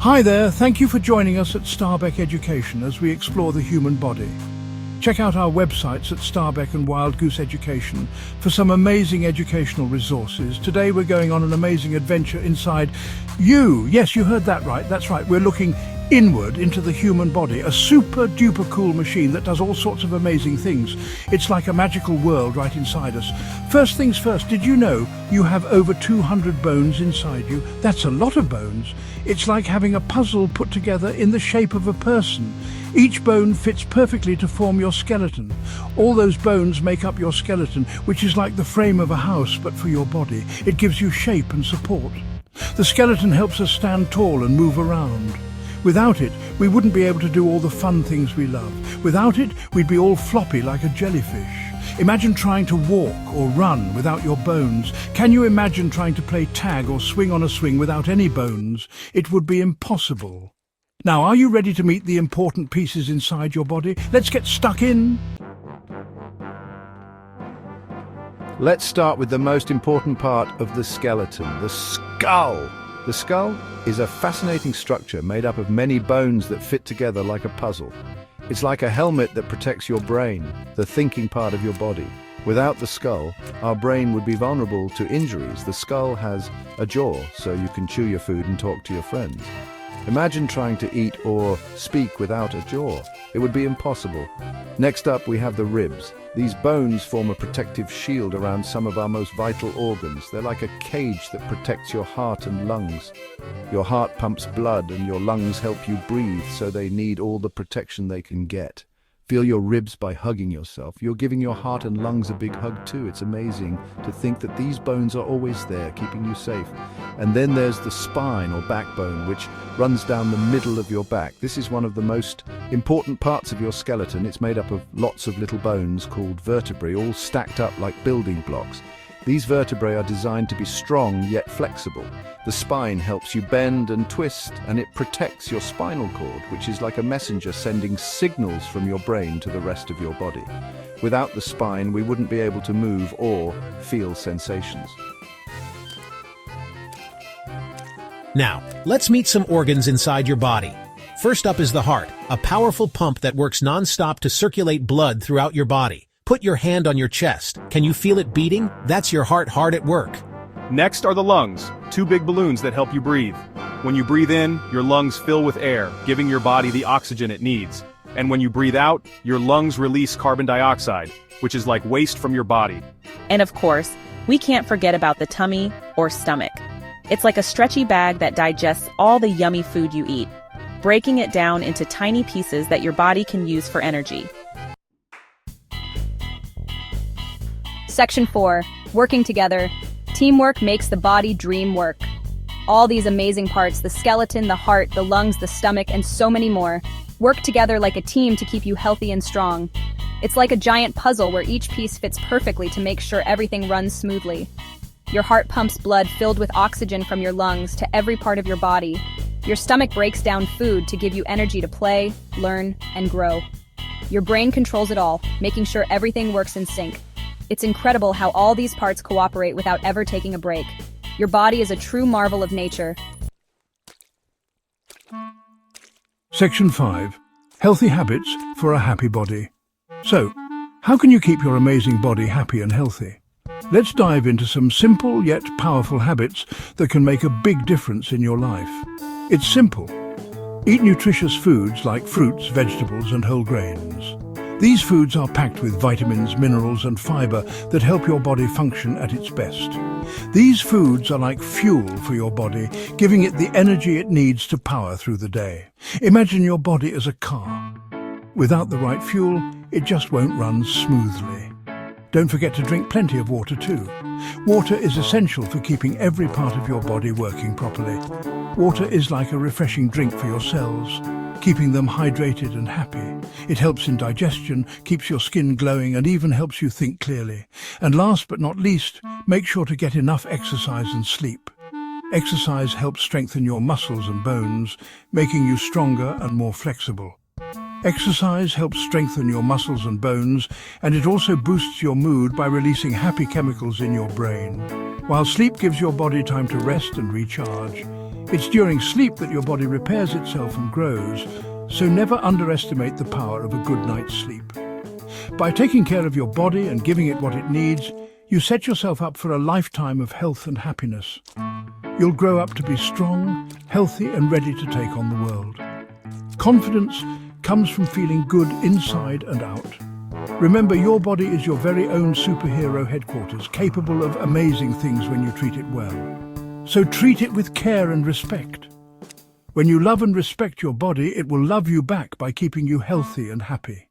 Hi there, thank you for joining us at Starbeck Education as we explore the human body. Check out our websites at Starbeck and Wild Goose Education for some amazing educational resources. Today we're going on an amazing adventure inside you. Yes, you heard that right. That's right. We're looking inward into the human body, a super duper cool machine that does all sorts of amazing things. It's like a magical world right inside us. First things first, did you know you have over 200 bones inside you? That's a lot of bones. It's like having a puzzle put together in the shape of a person. Each bone fits perfectly to form your skeleton. All those bones make up your skeleton, which is like the frame of a house, but for your body. It gives you shape and support. The skeleton helps us stand tall and move around. Without it, we wouldn't be able to do all the fun things we love. Without it, we'd be all floppy like a jellyfish. Imagine trying to walk or run without your bones. Can you imagine trying to play tag or swing on a swing without any bones? It would be impossible. Now, are you ready to meet the important pieces inside your body? Let's get stuck in. Let's start with the most important part of the skeleton, the skull. The skull is a fascinating structure made up of many bones that fit together like a puzzle. It's like a helmet that protects your brain, the thinking part of your body. Without the skull, our brain would be vulnerable to injuries. The skull has a jaw, so you can chew your food and talk to your friends. Imagine trying to eat or speak without a jaw. It would be impossible. Next up, we have the ribs. These bones form a protective shield around some of our most vital organs. They're like a cage that protects your heart and lungs. Your heart pumps blood and your lungs help you breathe, so they need all the protection they can get. Feel your ribs by hugging yourself. You're giving your heart and lungs a big hug too. It's amazing to think that these bones are always there, keeping you safe. And then there's the spine or backbone, which runs down the middle of your back. This is one of the most important parts of your skeleton. It's made up of lots of little bones called vertebrae, all stacked up like building blocks. These vertebrae are designed to be strong yet flexible. The spine helps you bend and twist, and it protects your spinal cord, which is like a messenger sending signals from your brain to the rest of your body. Without the spine, we wouldn't be able to move or feel sensations. Now, let's meet some organs inside your body. First up is the heart, a powerful pump that works non-stop to circulate blood throughout your body. Put your hand on your chest. Can you feel it beating? That's your heart hard at work. Next are the lungs, two big balloons that help you breathe. When you breathe in, your lungs fill with air, giving your body the oxygen it needs. And when you breathe out, your lungs release carbon dioxide, which is like waste from your body. And of course, we can't forget about the tummy or stomach. It's like a stretchy bag that digests all the yummy food you eat, breaking it down into tiny pieces that your body can use for energy. Section 4. Working together. Teamwork makes the body dream work. All these amazing parts, the skeleton, the heart, the lungs, the stomach, and so many more, work together like a team to keep you healthy and strong. It's like a giant puzzle where each piece fits perfectly to make sure everything runs smoothly. Your heart pumps blood filled with oxygen from your lungs to every part of your body. Your stomach breaks down food to give you energy to play, learn, and grow. Your brain controls it all, making sure everything works in sync. It's incredible how all these parts cooperate without ever taking a break. Your body is a true marvel of nature. Section 5. Healthy habits for a happy body. So, how can you keep your amazing body happy and healthy? Let's dive into some simple yet powerful habits that can make a big difference in your life. It's simple. Eat nutritious foods like fruits, vegetables, and whole grains. These foods are packed with vitamins, minerals, and fiber that help your body function at its best. These foods are like fuel for your body, giving it the energy it needs to power through the day. Imagine your body as a car. Without the right fuel, it just won't run smoothly. Don't forget to drink plenty of water too. Water is essential for keeping every part of your body working properly. Water is like a refreshing drink for your cells, keeping them hydrated and happy. It helps in digestion, keeps your skin glowing, and even helps you think clearly. And last but not least, make sure to get enough exercise and sleep. Exercise helps strengthen your muscles and bones, making you stronger and more flexible. Exercise helps strengthen your muscles and bones, and it also boosts your mood by releasing happy chemicals in your brain. While sleep gives your body time to rest and recharge, It's during sleep that your body repairs itself and grows, so never underestimate the power of a good night's sleep. By taking care of your body and giving it what it needs, you set yourself up for a lifetime of health and happiness. You'll grow up to be strong, healthy and ready to take on the world. Confidence comes from feeling good inside and out. Remember, your body is your very own superhero headquarters, capable of amazing things when you treat it well. So treat it with care and respect. When you love and respect your body, it will love you back by keeping you healthy and happy.